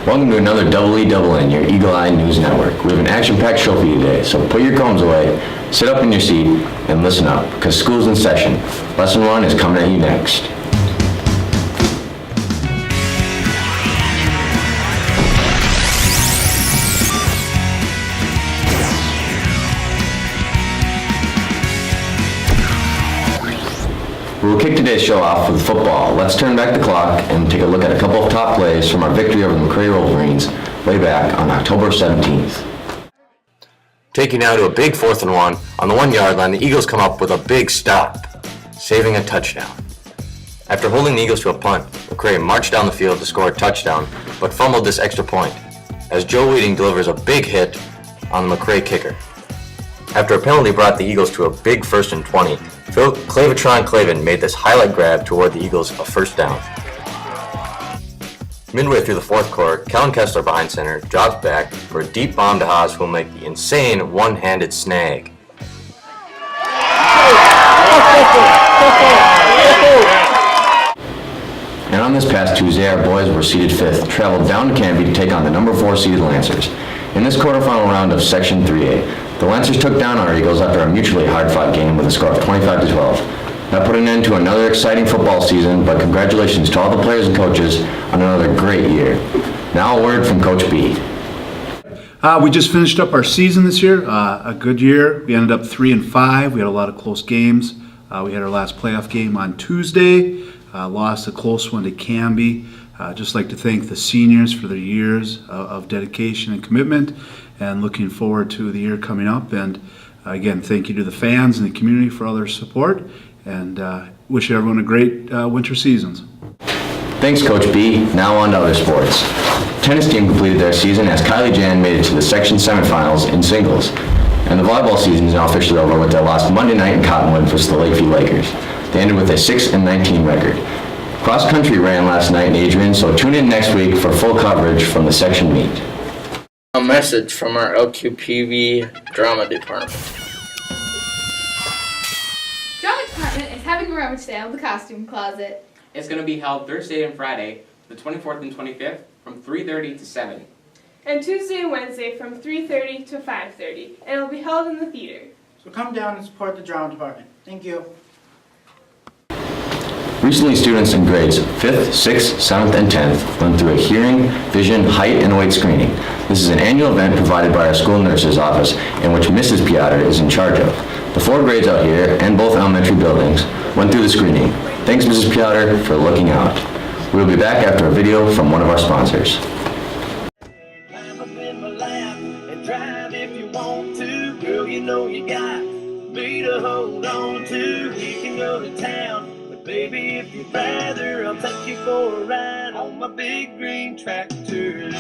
Welcome to another Double E Double N, your Eagle Eye News Network. We have an action-packed show for you today, so put your combs away, sit up in your seat, and listen up, because school's in session. Lesson 1 is coming at you next. We'll kick today's show off with football. Let's turn back the clock and take a look at a couple of top plays from our victory over the McRae Wolverines way back on October 17th. Taking now to a big 4th and 1. On the 1-yard line, the Eagles come up with a big stop, saving a touchdown. After holding the Eagles to a punt, McRae marched down the field to score a touchdown, but fumbled this extra point, as Joe Weeding delivers a big hit on the McRae kicker. After a penalty brought the Eagles to a big 1st and 20, Phil Clavin made this highlight grab toward the Eagles a first down. Midway through the 4th quarter, Kellen Kessler behind center drops back for a deep bomb to Haas, who will make the insane one-handed snag. And on this past Tuesday, our boys were seeded 5th, traveled down to Canby to take on the number 4 seeded Lancers. In this quarterfinal round of Section 3A, the Lancers took down our Eagles after a mutually hard-fought game with a score of 25-12. That put an end to another exciting football season, but congratulations to all the players and coaches on another great year. Now a word from Coach B. We just finished up our season this year, a good year. We ended up 3-5. We had a lot of close games. We had our last playoff game on Tuesday, lost a close one to Canby. Just like to thank the seniors for their years of dedication and commitment, and looking forward to the year coming up. And again, thank you to the fans and the community for all their support, and wish everyone a great winter seasons. Thanks, Coach B. Now on to other sports. Tennis team completed their season as Kylie Jan made it to the section semifinals in singles. And the volleyball season is now officially over with their loss Monday night in Cottonwood versus the Lakeview Lakers. They ended with a 6-19 record. Cross country ran last night in Adrian, so tune in next week for full coverage from the section meet. A message from our LQPV drama department. Drama department is having a rummage sale in the costume closet. It's going to be held Thursday and Friday, the 24th and 25th, from 3:30 to 7. And Tuesday and Wednesday from 3:30 to 5:30, and it'll be held in the theater. So come down and support the drama department. Thank you. Recently, students in grades 5th, 6th, 7th, and 10th went through a hearing, vision, height, and weight screening. This is an annual event provided by our school nurse's office, in which Mrs. Piotr is in charge of. The 4 grades out here, and both elementary buildings, went through the screening. Thanks, Mrs. Piotr, for looking out. We will be back after a video from one of our sponsors. Climb up in my lap and drive if you want to. Girl, you know you got me to hold on to. We can go to town. Baby, if you'd rather, I'll take you for a ride on my big green tractor.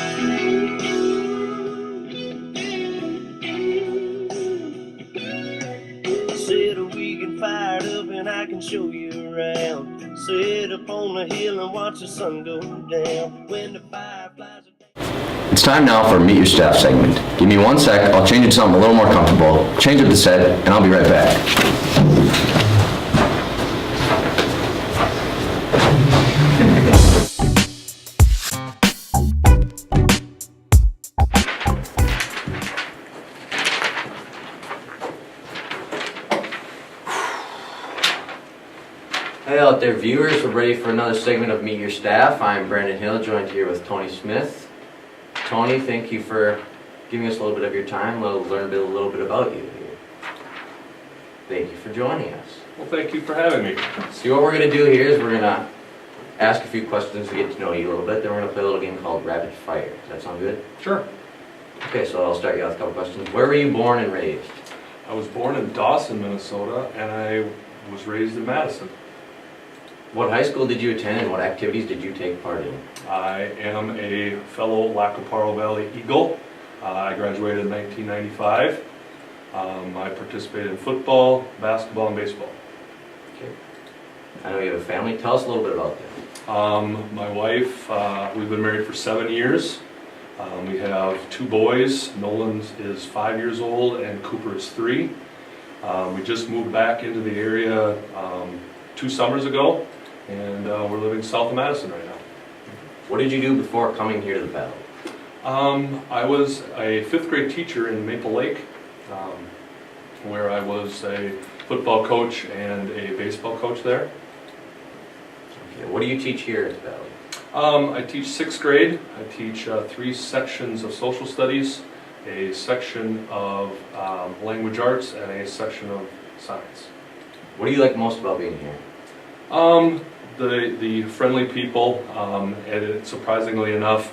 Said we can fire it up and I can show you around. Sit up on the hill and watch the sun go down. When the fireflies are... It's time now for Meet Your Staff segment. Give me 1 sec, I'll change it to something a little more comfortable, change up the set, and I'll be right back. Hey out there viewers, we're ready for another segment of Meet Your Staff. I'm Brandon Hill, joined here with Tony Smith. Tony, thank you for giving us a little bit of your time. We'll learn a little bit about you here. Thank you for joining us. Well, thank you for having me. See, what we're going to do here is we're going to ask a few questions to get to know you a little bit. Then we're going to play a little game called Rapid Fire. Does that sound good? Sure. Okay, so I'll start you out with a couple questions. Where were you born and raised? I was born in Dawson, Minnesota, and I was raised in Madison. What high school did you attend and what activities did you take part in? I am a fellow Lacoparo Valley Eagle. I graduated in 1995. I participated in football, basketball, and baseball. Okay. I know you have a family. Tell us a little bit about that. My wife, we've been married for 7 years. We have 2 boys. Nolan is 5 years old and Cooper is 3. We just moved back into the area 2 summers ago, and we're living south of Madison right now. What did you do before coming here to the battle? I was a 5th grade teacher in Maple Lake, where I was a football coach and a baseball coach there. Okay, what do you teach here at the Valley? I teach 6th grade. I teach 3 sections of social studies, a section of language arts, and a section of science. What do you like most about being here? The friendly people, and surprisingly enough,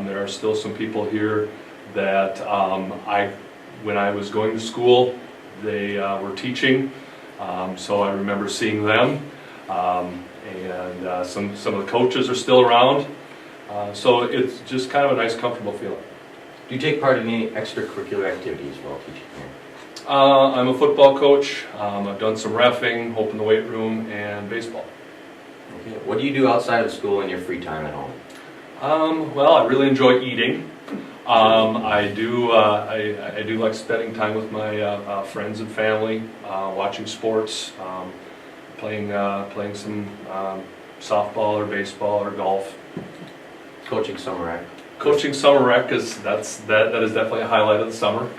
there are still some people here that when I was going to school, they were teaching, so I remember seeing them, and some of the coaches are still around, so it's just kind of a nice, comfortable feeling. Do you take part in any extracurricular activities while teaching here? I'm a football coach. I've done some reffing, hope in the weight room, and baseball. Okay. What do you do outside of school in your free time at home? Well, I really enjoy eating. I do like spending time with my friends and family, watching sports, playing some softball or baseball or golf. Coaching summer rec? Coaching summer rec is that is definitely a highlight of the summer.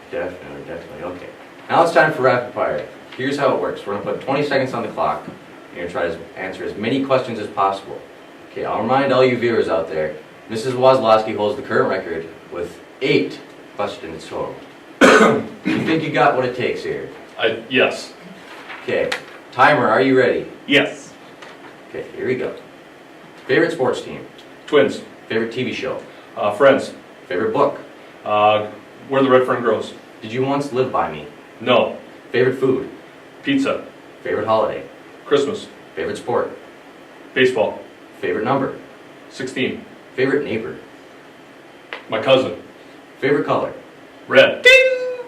Definitely. Okay. Now it's time for rapid fire. Here's how it works. We're gonna put 20 seconds on the clock. You're gonna try to answer as many questions as possible. Okay, I'll remind all you viewers out there, Mrs. Wozlowski holds the current record with 8 questions total. You think you got what it takes here? Yes. Okay. Timer, are you ready? Yes. Okay, here we go. Favorite sports team? Twins. Favorite TV show? Friends. Favorite book? Where the Red Fern Grows. Did you once live by me? No. Favorite food? Pizza. Favorite holiday? Christmas. Favorite sport? Baseball. Favorite number? 16. Favorite neighbor? My cousin. Favorite color? Red. Ding!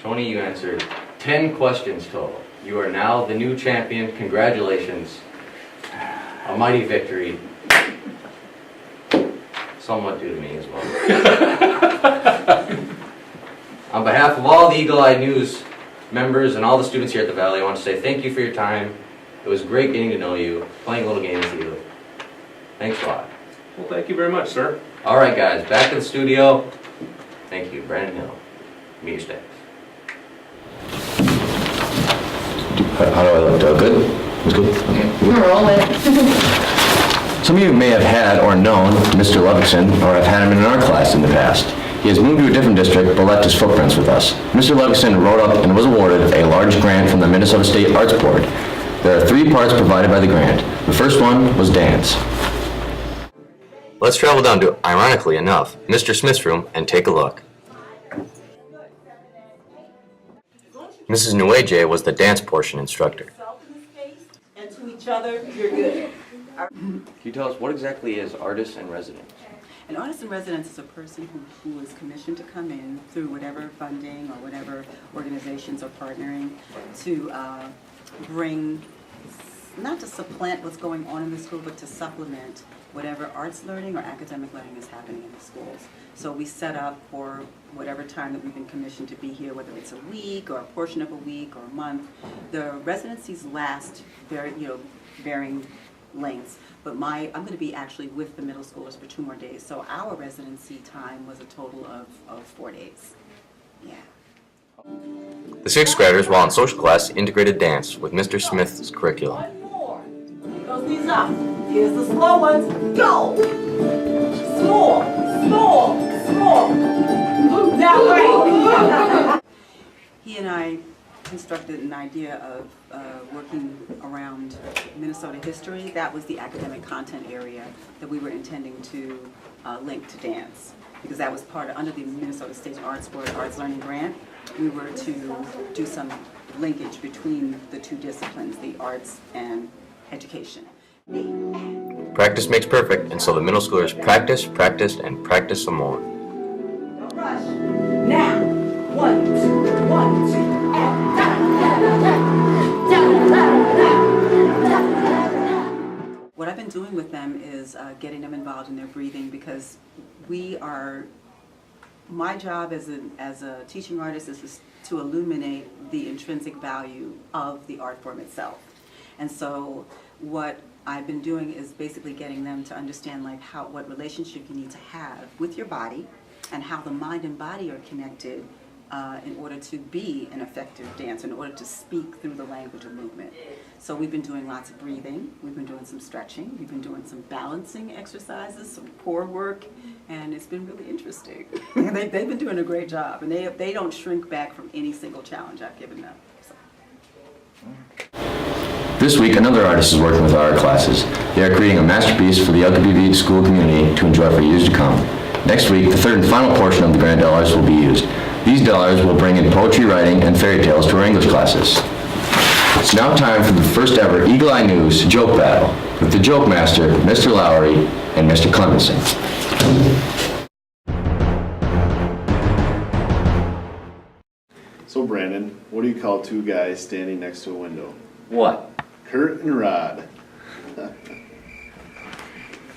Tony, you answered 10 questions total. You are now the new champion. Congratulations. A mighty victory. Somewhat due to me as well. On behalf of all the Eagle Eye News members and all the students here at the Valley, I want to say thank you for your time. It was great getting to know you, playing a little game with you. Thanks a lot. Well, thank you very much, sir. All right, guys, back to the studio. Thank you. Brandon Hill, meet your staff. How do I look? Good? It's good? Okay. We're rolling. Some of you may have had or known Mr. Ludvigson, or have had him in our class in the past. He has moved to a different district, but left his footprints with us. Mr. Ludvigson wrote up and was awarded a large grant from the Minnesota State Arts Board. There are 3 parts provided by the grant. The first one was dance. Let's travel down to, ironically enough, Mr. Smith's room and take a look. Mrs. Nueje was the dance portion instructor. And to each other, you're good. Can you tell us what exactly is artist in residence? An artist in residence is a person who is commissioned to come in through whatever funding or whatever organizations are partnering to bring, not to supplant what's going on in the school, but to supplement whatever arts learning or academic learning is happening in the schools. So we set up for whatever time that we've been commissioned to be here, whether it's a week or a portion of a week or a month. The residencies last varying lengths, but I'm going to be actually with the middle schoolers for 2 more days. So our residency time was a total of 4 days. Yeah. The 6th graders, while in social class, integrated dance with Mr. Smith's curriculum. One more. Goes these up. Here's the slow ones. Go. Small, small, small. That way. He and I constructed an idea of working around Minnesota history. That was the academic content area that we were intending to link to dance, because that was part of, under the Minnesota State Arts Board Arts Learning Grant, we were to do some linkage between the 2 disciplines, the arts and education. Practice makes perfect, and so the middle schoolers practiced, and practiced some more. Rush. Now. 1, 2, 1, 2, and what I've been doing with them is getting them involved in their breathing, because my job as a teaching artist is to illuminate the intrinsic value of the art form itself. And so what I've been doing is basically getting them to understand like what relationship you need to have with your body and how the mind and body are connected in order to be an effective dancer, in order to speak through the language of movement. So we've been doing lots of breathing, we've been doing some stretching, we've been doing some balancing exercises, some core work, and it's been really interesting. They've been doing a great job, and they don't shrink back from any single challenge I've given them. So. This week, another artist is working with our art classes. They are creating a masterpiece for the LKPV school community to enjoy for years to come. Next week, the third and final portion of the grant dollars will be used. These dollars will bring in poetry writing and fairy tales to our English classes. It's now time for the first ever Eagle Eye News joke battle with the joke master, Mr. Lowry and Mr. Clemenson. So Brandon, what do you call two guys standing next to a window? What? Kurt and Rod.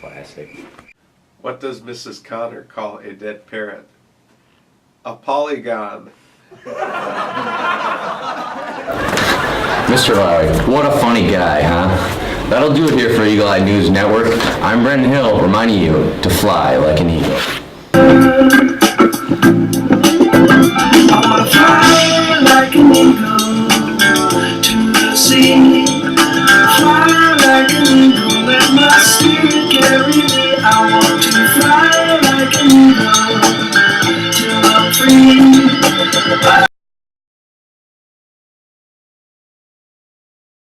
Classic. What does Mrs. Connor call a dead parrot? A polygon. Mr. Lowry, what a funny guy, huh? That'll do it here for Eagle Eye News Network. I'm Brendan Hill, reminding you to fly like an eagle.